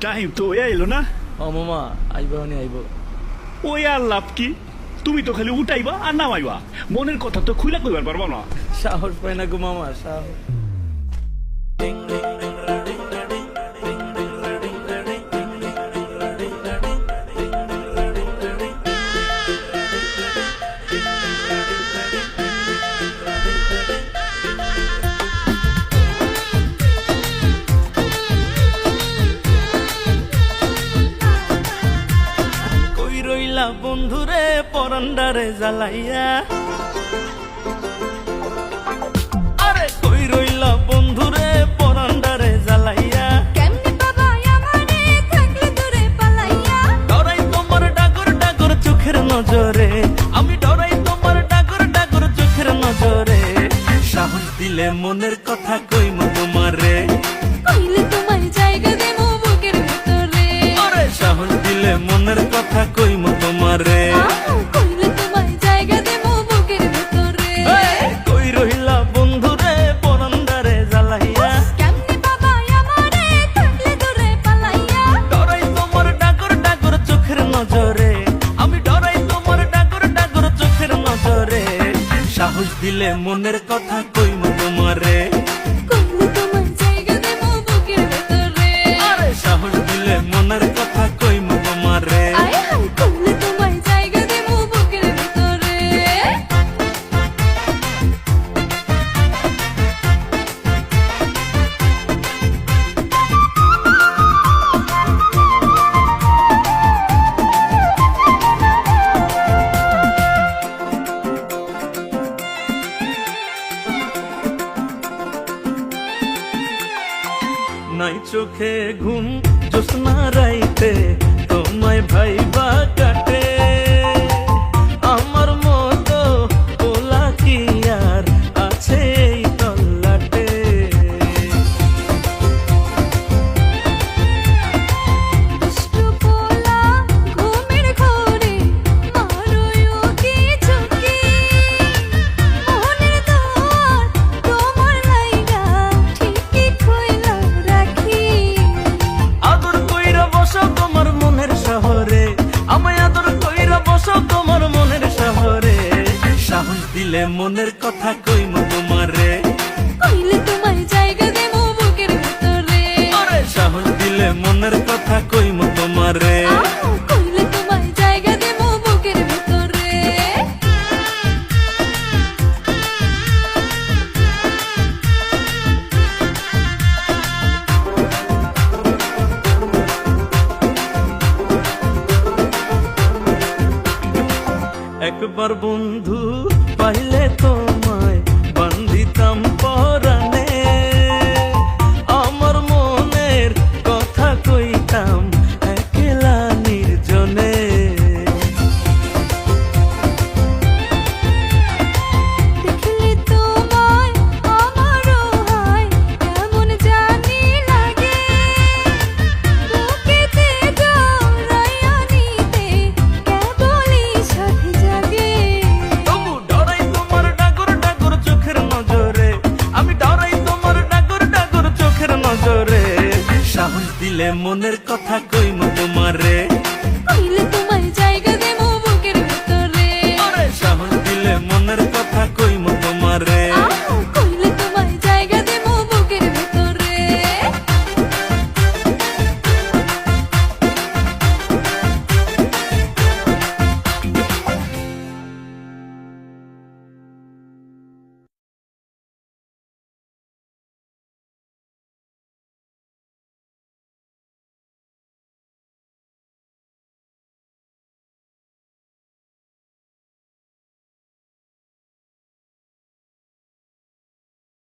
Time তো এলো না। ও মামা আইবা নি আইব। ওই আর লাভ কি, তুমি তো খালি উঠাইবা আর নামাইবা, মনের কথা তো খুলে কইবার পারবা না। সাহস পাই না গো মামা, সাহস। বন্ধুরে পরান্ডারে জ্বালাইয়া, আরে কই রইলা বন্ধুরে পরান্ডারে জ্বালাইয়া, কেমনে বাবা আমারে থাকলে দূরে পালাইয়া, ডরাই তোমার ডাগর ডাগর চোখের নজরে, আমি ডরাই তোমার ডাগর ডাগর চোখের নজরে, সাহস দিলে মনের কথা কইমু তোমারে, কইলে তোমার জায়গা দেবো বুকের ভেতরে, আরে সাহস দিলে মনের কথা কইমু তোমারে, কইলে তোমার জায়গা দেবো বুকের ভেতরে। কই রইলা বন্ধুরে পরান্ডারে জ্বালাইয়া, কেমনে বাবা আমারে থাকলে দূরে পালাইয়া, ডরাই তোমার ডাগর ডাগর চোখের নজরে, আমি ডরাই তোমার ডাগর ডাগর চোখের নজরে, সাহস দিলে মনের কথা কইমু তোমারে, কইলে তোমার জায়গা দেবো বুকের ভেতরে, আরে সাহস দিলে মনের কথা কইমু তোমারে। আয় হায় কইলে তোমার জায়গা দেবো বুকের ভেতরে। নাই চোখে ঘুম জ্যোৎস্না রাইতে তোমায় ভাইবা কাটে, আমার মতো ওলা কি আর আছে এই তল্লাটে, দুষ্টু পোলা ঘুমের ঘোরে মারোয়ো কি ঝুঁকি, মনের দোয়ার তোমার লাইগা ঠিকই কইলা রাখি, আদর কইরা বসো তোমার মনের শহরে, আমায় আদর কইরা বসো তোমার মনের শহরে, সাহস দিলে মনের কথা কইমু তোমারে, কইলে তোমার জায়গা দেবো বুকের ভেতরে, আরে সাহস দিলে মনের কথা কইমু তোমারে। কইলে তোমার জায়গা দেবো বুকের ভেতরে। একবার বন্ধু পাইলে তোমায় বান্ধিতাম পরাণে, আমার মনের কথা কইতাম একলা নির্জনে, দেখলে তোমায় আমারও হয় কেমন জানি লাগে, বুকেতে জড়াইয়া নিতে কেবলই সাথে জাগে, তবু ডরাই তোমার ডাগর ডাগর চোখের নজরে, আমি ডরাই তোমার ডাগর ডাগর চোখের নজরে, সাহস দিলে মনের কথা কইমু তোমারে, কইলে তোমার জায়গা দেবো বুকের ভেতরে, আরে সাহস দিলে মনের